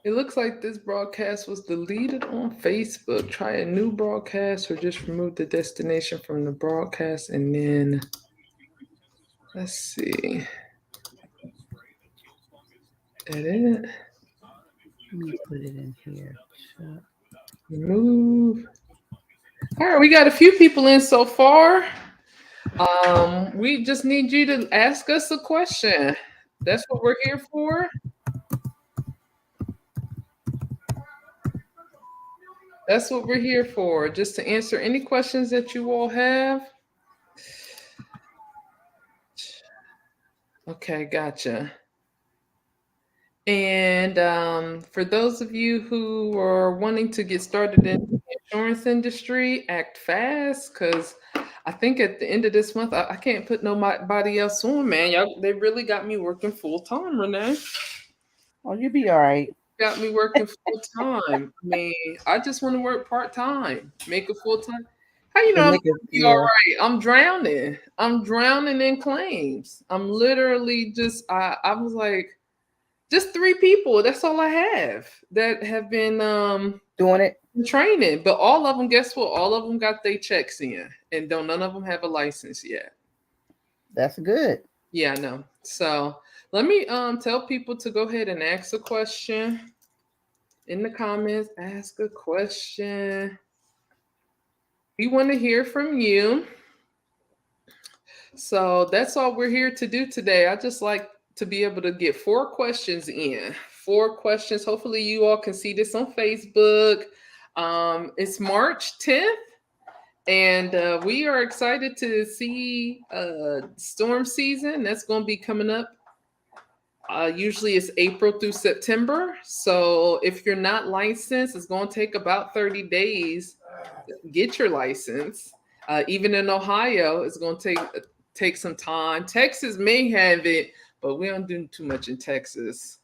It looks like this broadcast was deleted on Facebook. Try a new broadcast or just remove the destination from the broadcast and then let's see. Edit. Let me put it in here. Remove. All right, we got a few people in so far. We just need you to ask us a question. That's what we're here for. That's what we're here for, just to answer any questions that you all have. Okay, gotcha. And for those of you who are wanting to get started in the insurance industry, act fast because I think at the end of this month, I can't put nobody else on, man. Y'all, they really got me working full time, Renee. Oh, you'll be all right. Got me working full time. I mean, I just want to work part time, make a full time. How you know And I'm make it, gonna be all yeah, right? I'm drowning. I'm drowning in claims. I'm literally just. I was like, just three people. That's all I have that have been doing it. training. But all of them, guess what? All of them got their checks in, and don't none of them have a license yet. That's good. Yeah, I know. So let me tell people to go ahead and ask a question in the comments. Ask a question. We want to hear from you. So that's all we're here to do today. I just like to be able to get 4 questions in. 4 questions. Hopefully, you all can see this on Facebook. It's March 10th, and we are excited to see storm season. That's going to be coming up. Usually it's April through September. So if you're not licensed, it's going to take about 30 days to get your license. Even in Ohio, it's going to take some time. Texas may have it, but we don't do too much in Texas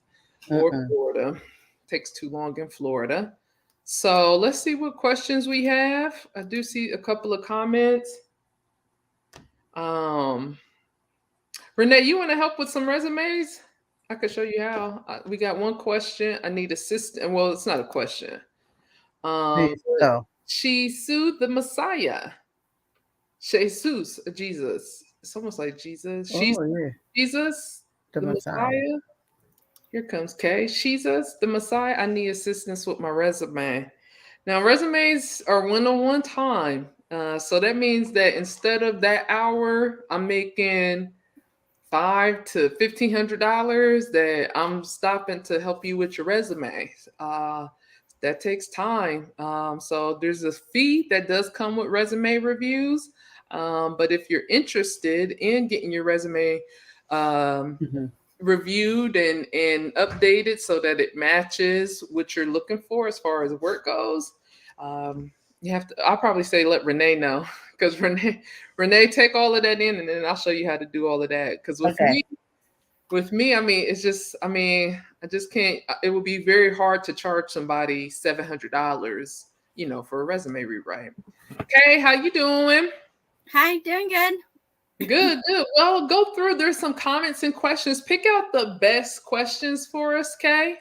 or Mm-mm. Florida. Takes too long in Florida. So let's see what questions we have. I do see a couple of comments. Um, Renee, you want to help with some resumes? I could show you how. We got one question. I need assistant. Well, it's not a question. There you But go. she sued the Messiah. Jesus, Jesus. It's almost like Jesus. She's Oh yeah, Jesus, the the Messiah. Messiah. Here comes Kay. Jesus, the Messiah. I need assistance with my resume. Now, resumes are one-on-one time. So that means that instead of that hour, I'm making $500 to $1,500 that I'm stopping to help you with your resume. That takes time. So there's a fee that does come with resume reviews. But if you're interested in getting your resume Mm-hmm. reviewed and updated so that it matches what you're looking for as far as work goes, you have to. I'll probably say let Renee know because Renee take all of that in and then I'll show you how to do all of that. Because Okay. with me, I mean, it's just, I mean, I just can't. It would be very hard to charge somebody $700, for a resume rewrite. Okay, how you doing? Hi, doing good. Good, good. Well, go through. There's some comments and questions. Pick out the best questions for us, Kay.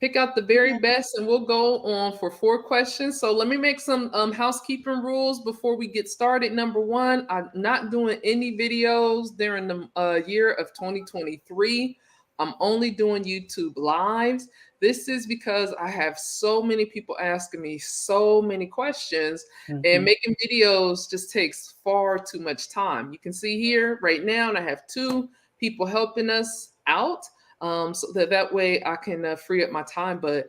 Pick out the very Okay. best, and we'll go on for 4 questions. So let me make some housekeeping rules before we get started. Number one, I'm not doing any videos during the year of 2023. I'm only doing YouTube lives. This is because I have so many people asking me so many questions, and Mm-hmm. making videos just takes far too much time. You can see here right now, and I have 2 people helping us out, so that way I can free up my time. But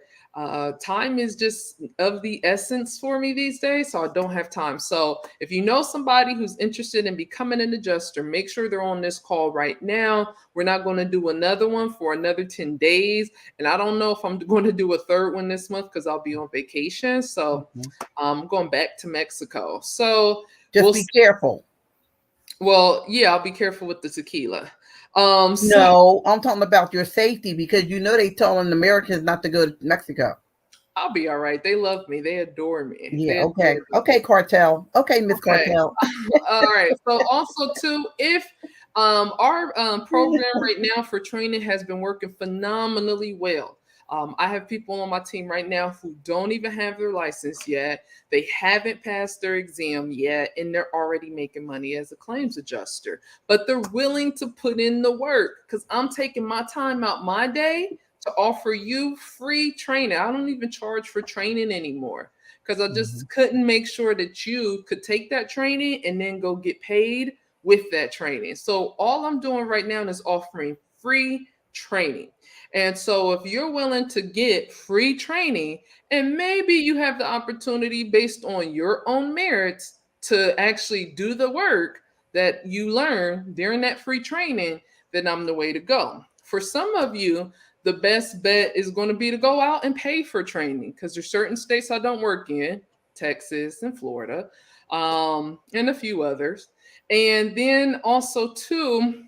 time is just of the essence for me these days, so I don't have time. So if you know somebody who's interested in becoming an adjuster, make sure they're on this call right now. We're not going to do another one for another 10 days. And I don't know if I'm going to do a third one this month because I'll be on vacation. So Mm-hmm. I'm going back to Mexico. So Just we'll be see. careful. Well, yeah, I'll be careful with the tequila. So No, I'm talking about your safety because you know they telling Americans not to go to Mexico. I'll be all right. They love me. They adore me. Yeah. They adore Okay. me. Okay, Cartel. Okay, Miss Okay. Cartel. All right. So also too, if Our program right now for training has been working phenomenally well. I have people on my team right now who don't even have their license yet. They haven't passed their exam yet, and they're already making money as a claims adjuster. But they're willing to put in the work because I'm taking my time out my day to offer you free training. I don't even charge for training anymore because I Mm-hmm. just couldn't make sure that you could take that training and then go get paid with that training. So all I'm doing right now is offering free training. And so if you're willing to get free training and maybe you have the opportunity based on your own merits to actually do the work that you learn during that free training, then I'm the way to go. For some of you, the best bet is going to be to go out and pay for training because there's certain states I don't work in, Texas and Florida, and a few others. And then also too,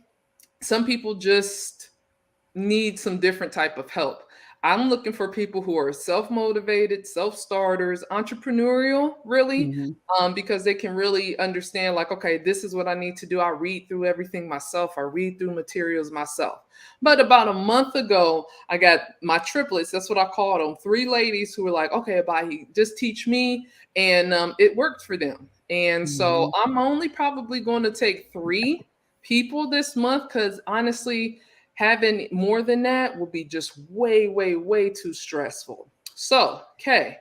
some people just need some different type of help. I'm looking for people who are self-motivated, self-starters, entrepreneurial, really, Mm-hmm. because they can really understand, like, okay, this is what I need to do. I read through everything myself. I read through materials myself. But about a month ago, I got my triplets. That's what I called them. Three ladies who were like, okay, bye, just teach me, and it worked for them. And so Mm-hmm. I'm only probably going to take three people this month because honestly having more than that will be just way, way, way too stressful. So, Kay,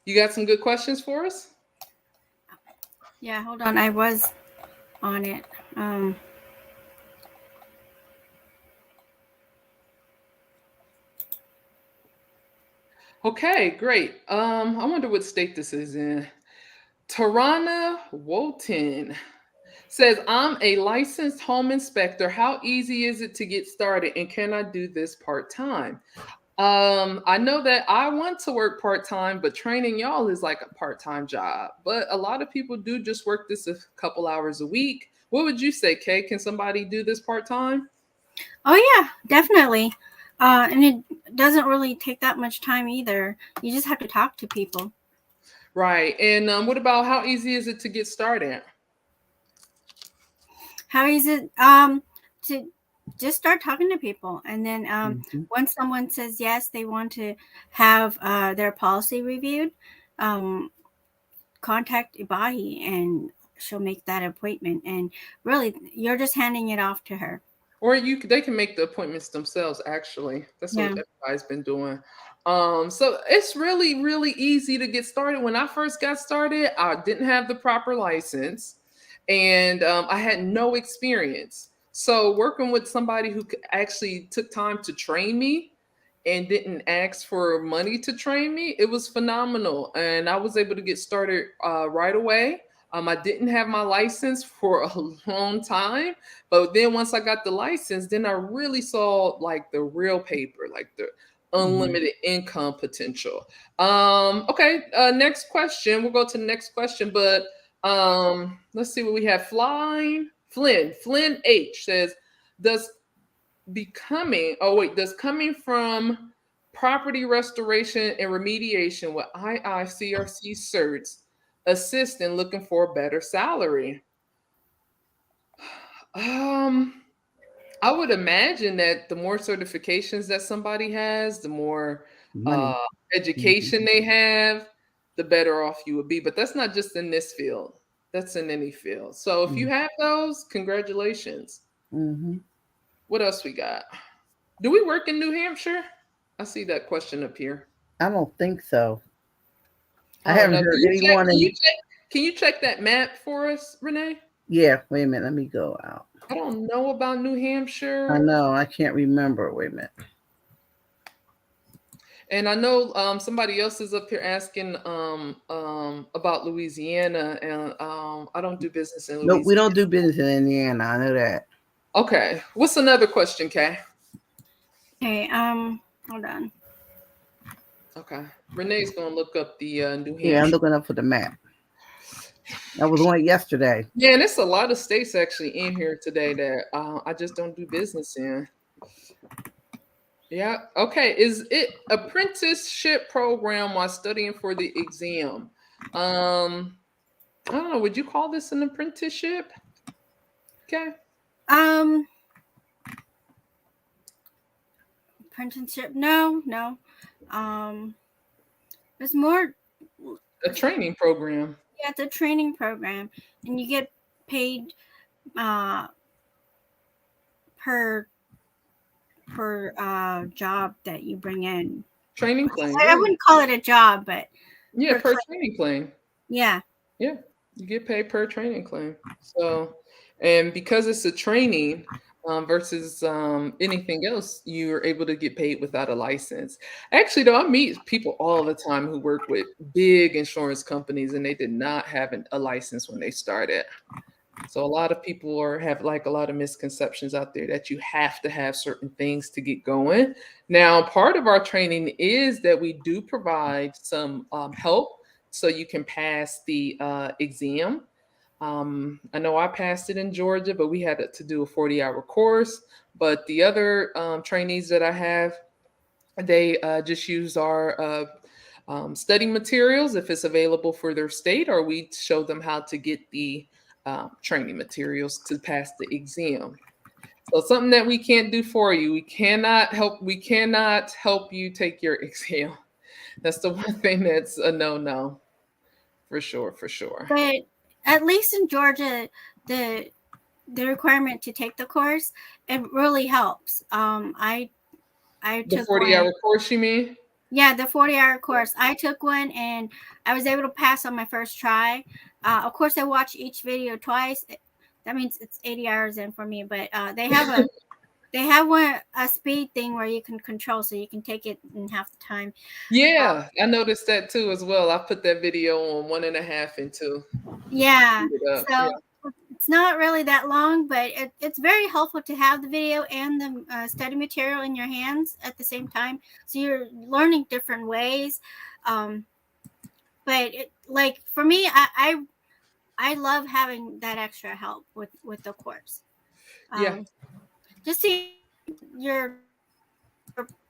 you got some good questions for us? Yeah, hold on. I was on it. Um, Okay, great. I wonder what state this is in. Tarana Wotan says, I'm a licensed home inspector. How easy is it to get started? And can I do this part-time? I know that I want to work part-time, but training y'all is like a part-time job. But a lot of people do just work this a couple hours a week. What would you say, Kay? Can somebody do this part-time? oh yeah, definitely. And it doesn't really take that much time either. You just have to talk to people. Right. And what about how easy is it to get started? How is it to just start talking to people, and then Mm-hmm. once someone says yes, they want to have their policy reviewed, um, contact Ibahi and she'll make that appointment. And really, you're just handing it off to her. Or they can make the appointments themselves, actually. That's what Yeah. everybody's been doing. So it's really, really easy to get started. When I first got started, I didn't have the proper license and I had no experience. So working with somebody who actually took time to train me and didn't ask for money to train me, it was phenomenal. And I was able to get started right away. I didn't have my license for a long time, but then once I got the license, then I really saw like the real paper, like the Mm-hmm. unlimited income potential. Okay, next question. We'll go to the next question, but let's see what we have. Flynn H says, does does coming from property restoration and remediation with IICRC certs assist in looking for a better salary? Um, I would imagine that the more certifications that somebody has, the more uh, Money. Mm-hmm. education they have, the better off you would be. But that's not just in this field, that's in any field. So if you have those, congratulations. Mm-hmm. What else we got? Do we work in New Hampshire? I see that question up here. I don't think so. I I don't haven't know. heard anyone in. Can you check that map for us, Renee? Yeah, wait a minute. Let me go out. I don't know about New I Hampshire. know. I can't remember. Wait a minute. And I know somebody else is up here asking about Louisiana, and I don't do business in Nope, we Louisiana. don't do business in Indiana. I know that. Okay, what's another question, Kay? Okay. Hold on. Okay, Renee's gonna look up the New Yeah, I'm Hampshire. looking up for the map. I was on it yesterday. Yeah, and it's a lot of states actually in here today that I just don't do business in. Yeah. Okay. Is it apprenticeship program while studying for the exam? I don't know. Would you call this an apprenticeship? Okay. Um, apprenticeship? No. There's more. A training program. Yeah, it's a training program, and you get paid uh, per job that you bring in. Training claim. I wouldn't call it a job, but Yeah, per training claim. Yeah. Yeah, you get paid per training claim. So, and because it's a training versus anything else, you're able to get paid without a license. Actually, though, I meet people all the time who work with big insurance companies and they did not have a license when they started. So a lot of people have like a lot of misconceptions out there that you have to have certain things to get going. Now, part of our training is that we do provide some help so you can pass the exam. I know I passed it in Georgia, but we had to do a 40-hour course. But the other trainees that I have, they just use our study materials if it's available for their state, or we show them how to get the training materials to pass the exam. So something that we can't do for you. We cannot help. We cannot help you take your exam. That's the one thing that's a no-no, for sure, for sure. But at least in Georgia, the requirement to take the course, it really helps. I The took 40-hour course, you mean? Yeah, the 40-hour course. I took one and I was able to pass on my first try. Of course, I watched each video twice. That means it's 80 hours in for me. But they have a speed thing where you can control, so you can take it in half the time. Yeah, I noticed that too as well. I put that video on 1.5 and 2. Yeah, So so it's not really that long, but it's very helpful to have the video and the study material in your hands at the same time. So you're learning different ways. But like for me, I love having that extra help with the course. yeah. Just to your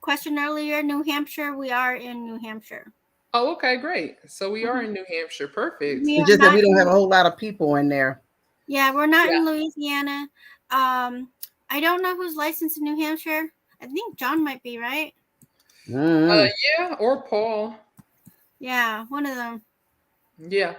question earlier, New Hampshire, we are in New Hampshire. Oh, okay, great. So we are in New Hampshire. Perfect. We It's are just that not we don't in, have a whole lot of people in there. yeah, we're not Yeah. in Louisiana. I don't know who's licensed in New Hampshire. I think John might be, right? Mm-hmm. Yeah, or Paul. Yeah, one of them. Yeah.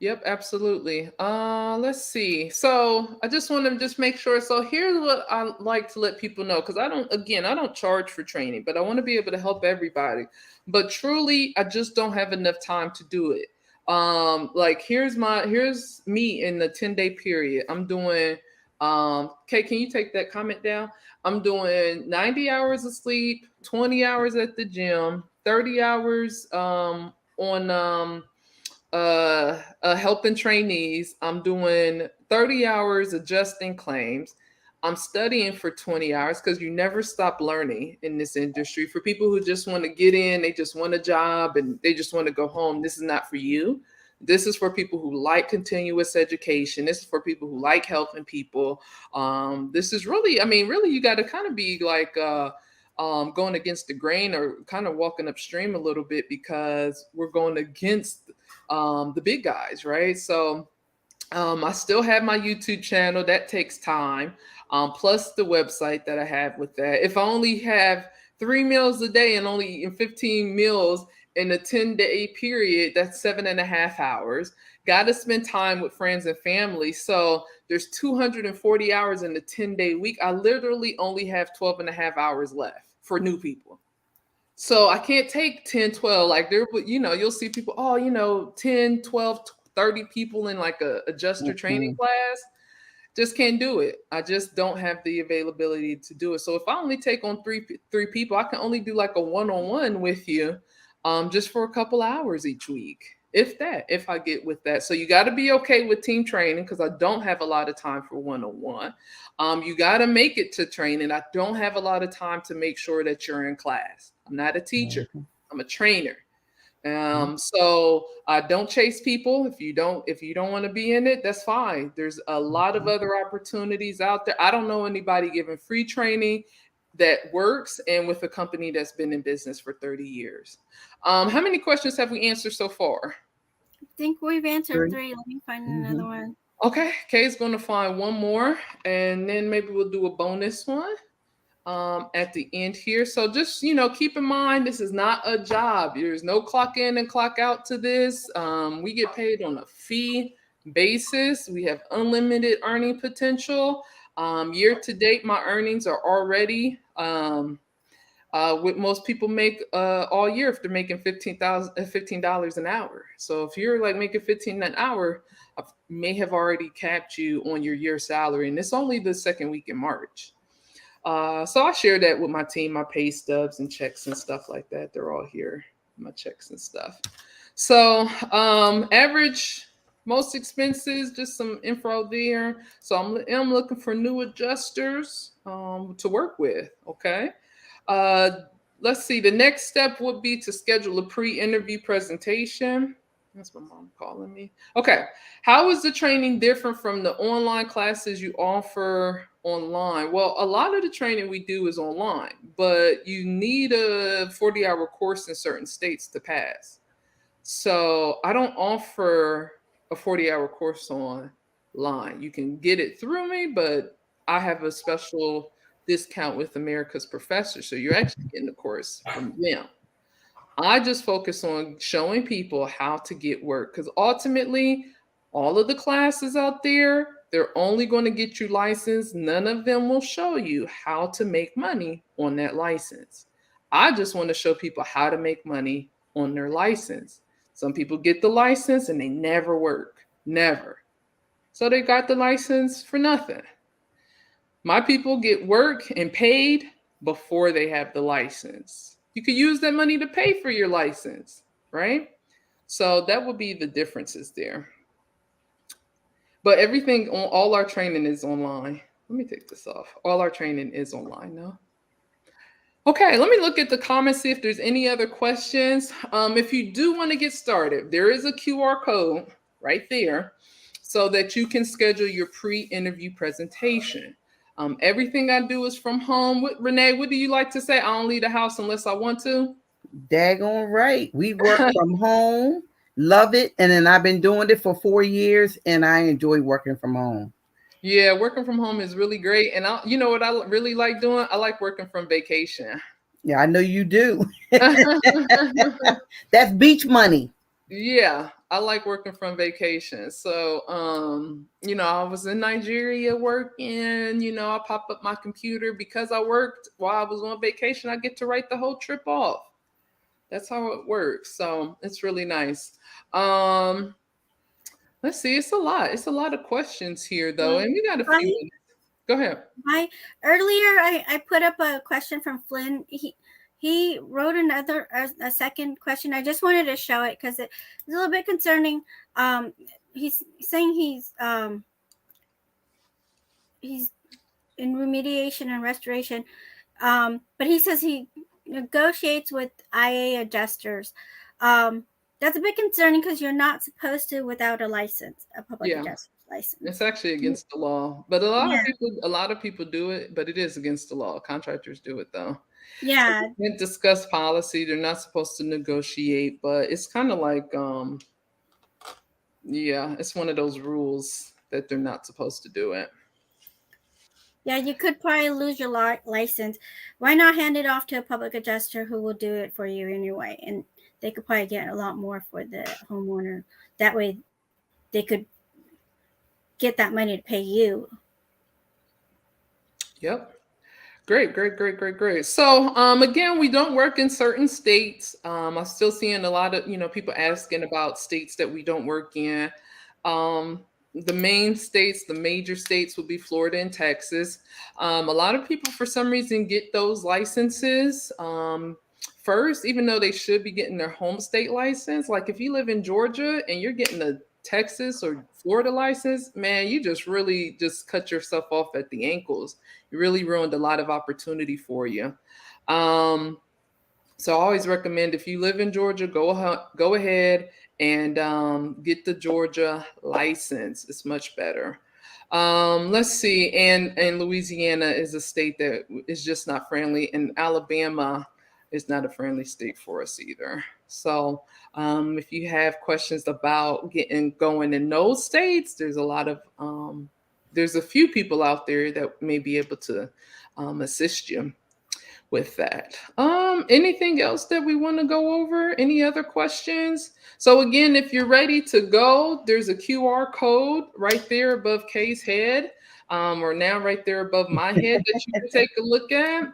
Yep, absolutely. Let's see. So I just want to just make sure. So here's what I like to let people know, because I don't charge for training, but I want to be able to help everybody. But truly, I just don't have enough time to do it. Like here's me in the 10-day period. I'm doing Kate, can you take that comment down? I'm doing 90 hours of sleep, 20 hours at the gym, 30 hours on helping trainees. I'm doing 30 hours adjusting claims. I'm studying for 20 hours because you never stop learning in this industry. For people who just want to get in, they just want a job and they just want to go home, this is not for you. This is for people who like continuous education. This is for people who like helping people. This is really, I mean, really, you got to kind of be like going against the grain or kind of walking upstream a little bit, because we're going against the big guys, right? So I still have my YouTube channel. That takes time. Plus the website that I have with that. If I only have 3 meals a day and only eating 15 meals in a 10-day period, that's 7.5 hours. Got to spend time with friends and family. So there's 240 hours in the 10-day week. I literally only have 12.5 hours left for new people. So I can't take 10, 12, like there, but you'll see people, 10, 12, 30 people in like a adjuster training class. Just can't do it. I just don't have the availability to do it. So if I only take on three people, I can only do like a one-on-one with you, just for a couple hours each week. If I get with that. So you got to be okay with team training, because I don't have a lot of time for one-on-one. You got to make it to training. I don't have a lot of time to make sure that you're in class. I'm not a teacher. I'm a trainer. So I don't chase people. If you don't want to be in it, that's fine. There's a lot of other opportunities out there. I don't know anybody giving free training that works and with a company that's been in business for 30 years. How many questions have we answered so far? I think we've answered 3. Let me find another Mm-hmm. one. Okay, Kay's going to find one more, and then maybe we'll do a bonus one at the end here. So just, keep in mind, this is not a job. There's no clock in and clock out to this. We get paid on a fee basis. We have unlimited earning potential. Year to date, my earnings are already what most people make all year if they're making $15 an hour. So if you're like making 15 an hour, I may have already capped you on your year salary, and it's only the second week in March. So I share that with my team, my pay stubs and checks and stuff like that. They're all here, my checks and stuff. So average, most expenses, just some info there. So I'm looking for new adjusters to work with. Okay. Uh, let's see. The next step would be to schedule a pre-interview presentation. That's my mom calling me. Okay. How is the training different from the online classes you offer online? Well, a lot of the training we do is online, but you need a 40-hour course in certain states to pass. So I don't offer a 40-hour course online. You can get it through me, but I have a special discount with America's Professor. So you're actually getting the course from them. I just focus on showing people how to get work, because ultimately, all of the classes out there, they're only going to get you licensed. None of them will show you how to make money on that license. I just want to show people how to make money on their license. Some people get the license and they never work, never. So they got the license for nothing. My people get work and paid before they have the license. You could use that money to pay for your license, right? So that would be the differences there. But everything on all our training is online. Let me take this off. All our training is online now. Okay, let me look at the comments, see if there's any other questions. If you do want to get started, there is a QR code right there so that you can schedule your pre-interview presentation. Everything I do is from home. Renee, what do you like to say? I don't leave the house unless I want to. Daggone right. We work from home, love it. And then I've been doing it for 4 years and I enjoy working from home. Yeah, working from home is really great. And you know what I really like doing? I like working from vacation. Yeah, I know you do. That's beach money. Yeah, I like working from vacation. So, I was in Nigeria working, I pop up my computer because I worked while I was on vacation. I get to write the whole trip off. That's how it works. So it's really nice. Let's see. It's a lot. It's a lot of questions here though. And we got a few minutes. Go ahead. Earlier I put up a question from Flynn. He wrote a second question. I just wanted to show it because it's a little bit concerning. He's saying he's in remediation and restoration, but he says he negotiates with IA adjusters. That's a bit concerning because you're not supposed to without a license, a public adjuster's license. It's actually against the law, but a lot of people do it, but it is against the law. Contractors do it though. Yeah. So they can't discuss policy. They're not supposed to negotiate, but it's kind of like, it's one of those rules that they're not supposed to do it. Yeah, you could probably lose your license. Why not hand it off to a public adjuster who will do it for you anyway? And they could probably get a lot more for the homeowner. That way they could get that money to pay you. Yep. Great. So again, we don't work in certain states. I'm still seeing a lot of people asking about states that we don't work in. The major states would be Florida and Texas. A lot of people for some reason get those licenses first, even though they should be getting their home state license. Like if you live in Georgia and you're getting a Texas or Florida license, man, you just really just cut yourself off at the ankles. You really ruined a lot of opportunity for you. So I always recommend if you live in Georgia, go ahead and get the Georgia license. It's much better. Let's see. And Louisiana is a state that is just not friendly. And Alabama, is not a friendly state for us either. So if you have questions about getting going in those states, there's a few people out there that may be able to assist you with that. Anything else that we want to go over? Any other questions? So again, if you're ready to go, there's a QR code right there above Kay's head. Or now right there above my head that you can take a look at.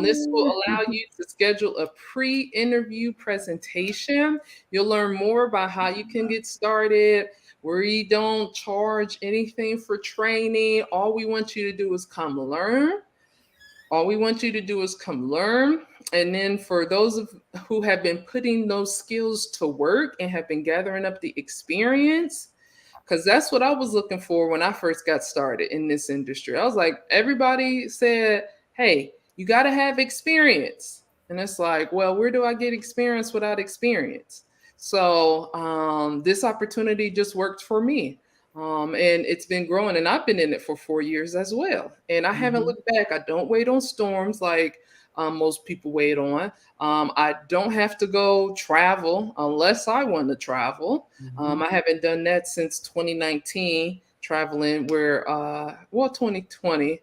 This will allow you to schedule a pre-interview presentation. You'll learn more about how you can get started. We don't charge anything for training. All we want you to do is come learn. All we want you to do is come learn. And then for those of who have been putting those skills to work and have been gathering up the experience, because that's what I was looking for when I first got started in this industry. I was like, everybody said, hey, you got to have experience. And it's like, well, where do I get experience without experience? So this opportunity just worked for me. And it's been growing, and I've been in it for 4 years as well. And I haven't looked back. I don't wait on storms like most people wait on. I don't have to go travel unless I want to travel. I haven't done that since 2019, traveling where, 2020,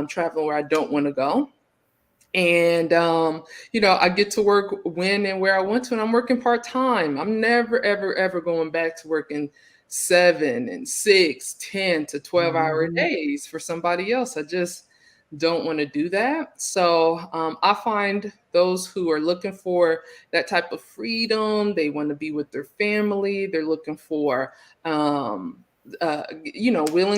traveling where I don't want to go. And, I get to work when and where I want to, and I'm working part-time. I'm never, ever, ever going back to working 7 and 6, 10 to 12-hour days for somebody else. I just don't want to do that. So I find those who are looking for that type of freedom, they want to be with their family, they're looking for, willing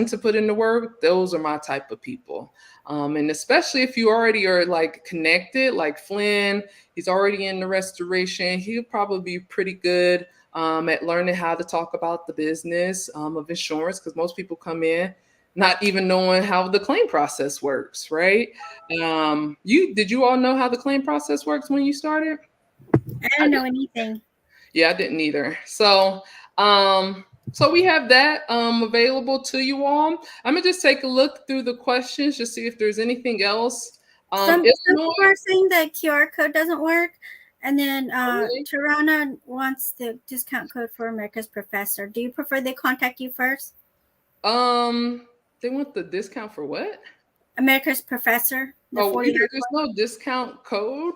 to put in the work. Those are my type of people. And especially if you already are like connected, like Flynn, he's already in the restoration. He'll probably be pretty good at learning how to talk about the business of insurance, because most people come in not even knowing how the claim process works, right? Did you all know how the claim process works when you started? I don't know anything. Yeah, I didn't either. So we have that available to you all. I'm gonna just take a look through the questions, just see if there's anything else. Some people are saying the QR code doesn't work. And then Really? Tarana wants the discount code for America's Professor. Do you prefer they contact you first? They want the discount for what? America's Professor. There's no discount code.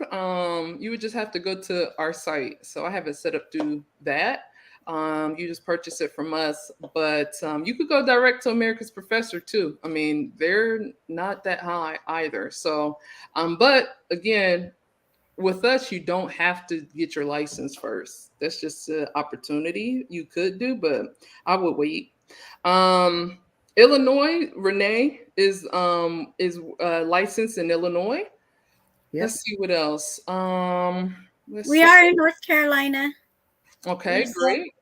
You would just have to go to our site. So I have it set up through that. You just purchase it from us, but you could go direct to America's Professor too. I mean, they're not that high either. So, but again, with us, you don't have to get your license first. That's just an opportunity you could do, but I would wait. Illinois, Renee is licensed in Illinois. Yep. Let's see what else. We are in North Carolina. Okay, great.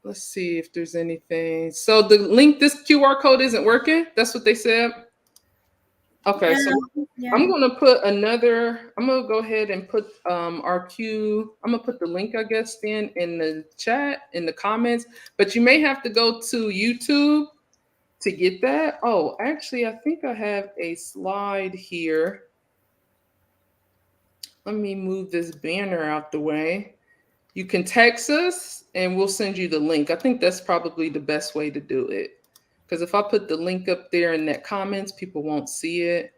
Let's see if there's anything. So the link, this QR code isn't working. That's what they said. Okay, so I'm gonna go ahead and put I'm gonna put the link, I guess, then in the chat, in the comments, but you may have to go to YouTube to get that. Oh, actually, I think I have a slide here. Let me move this banner out the way. You can text us and we'll send you the link. I think that's probably the best way to do it. Because if I put the link up there in that comments, people won't see it.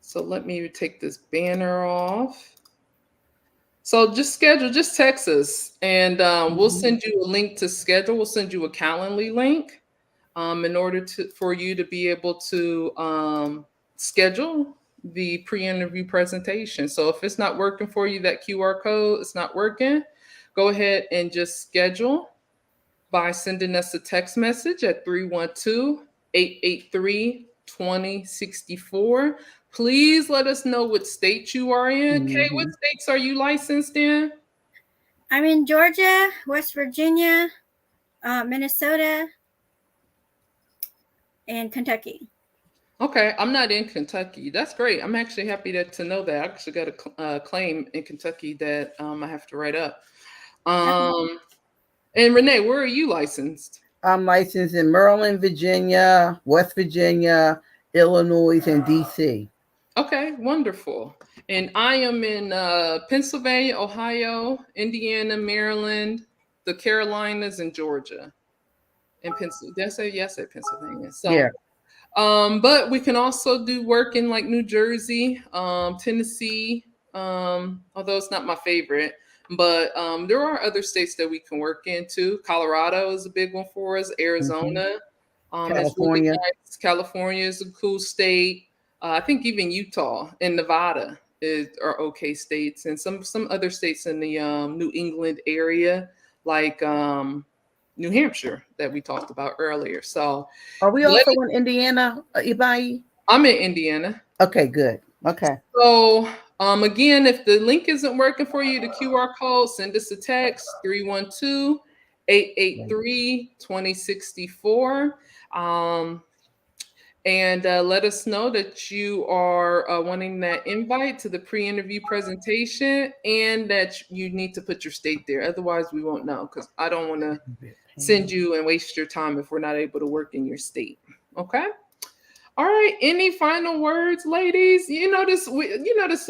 So let me take this banner off. So just text us, and we'll send you a link to schedule. We'll send you a Calendly link in order for you to be able to schedule the pre-interview presentation. So if it's not working for you, that QR code is not working, go ahead and just schedule by sending us a text message at 312-883-2064. Please let us know what state you are in. Kay, what states are you licensed in? I'm in Georgia, West Virginia, Minnesota, and Kentucky. Okay, I'm not in Kentucky. That's great. I'm actually happy to know that. I actually got a claim in Kentucky that I have to write up. And Renee, where are you licensed? I'm licensed in Maryland, Virginia, West Virginia, Illinois, and DC. Okay, wonderful. And I am in Pennsylvania, Ohio, Indiana, Maryland, the Carolinas, and Georgia. In Pennsylvania, did I say yes? I said Pennsylvania. So, Yeah. but we can also do work in like New Jersey, Tennessee. Although it's not my favorite, but there are other states that we can work in too. Colorado is a big one for us. Hmm. Arizona, is really California. nice. California is a cool state. I think even Utah and Nevada are okay states, and some other states in the New England area, like New Hampshire that we talked about earlier. So Are we let also in Indiana, Ibai? I'm in Indiana. Okay, good. Okay. So again, if the link isn't working for you, the QR code, send us a text 312-883-2064. And let us know that you are wanting that invite to the pre-interview presentation and that you need to put your state there. Otherwise, we won't know because I don't want to send you and waste your time if we're not able to work in your state. Okay. All right. Any final words, ladies? You notice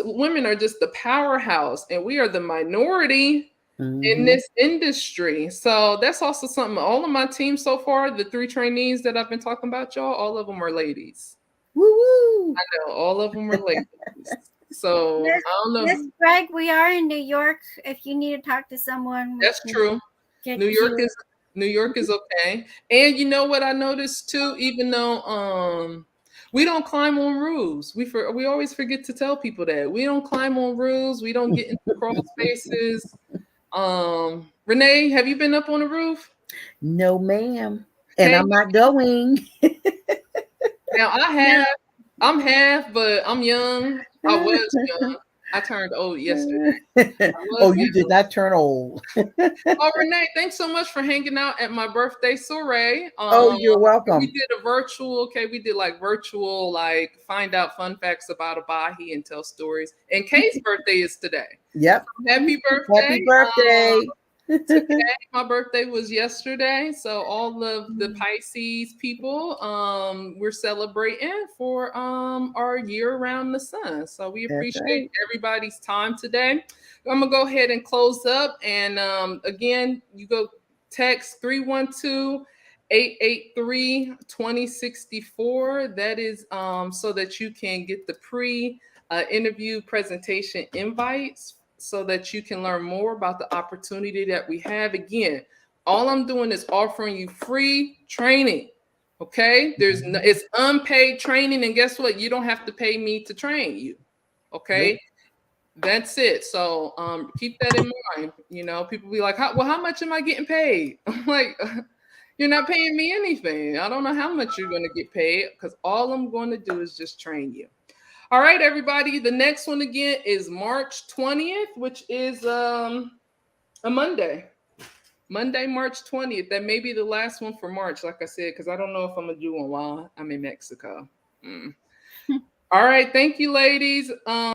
women are just the powerhouse and we are the minority in Mm-hmm. this industry. So that's also something. All of my team so far, the 3 trainees that I've been talking about, y'all, all of them are ladies. Woo woo. I know all of them are ladies. So Miss, I don't know. Miss Greg, we are in New York. If you need to talk to someone, we That's can true. get New York you. is New York is okay. And you know what I noticed too, even though we don't climb on roofs. We always forget to tell people that. We don't climb on roofs, we don't get into crawl spaces. Renee, have you been up on a roof? No, ma'am. And Okay. I'm not going. Now I have. I'm half, but I'm young. I was young. I turned old yesterday. I Oh, was you young. did not turn old. Oh, Renee, thanks so much for hanging out at my birthday soiree. Oh, you're We welcome. did a virtual, okay, we did like virtual, like find out fun facts about Abahi and tell stories. And Kay's birthday is today. Yep. Happy Happy birthday. birthday. To Kay. My birthday was yesterday. So all of the Pisces people, we're celebrating for our year around the sun. So we That's appreciate right. everybody's time today. I'm gonna go ahead and close up. And again, you go text 312-883-2064. That is so that you can get the interview presentation invites so that you can learn more about the opportunity that we have. Again, all I'm doing is offering you free training. Okay, it's unpaid training, and guess what? You don't have to pay me to train you. Okay, Nope. that's it. So keep that in mind. You know, people be like, how much am I getting paid? I'm like, you're not paying me anything. I don't know how much you're going to get paid because all I'm going to do is just train you. All right, everybody. The next one again is March 20th, which is a Monday. Monday, March 20th. That may be the last one for March, like I said, because I don't know if I'm gonna do one while I'm in Mexico. All right, thank you, ladies.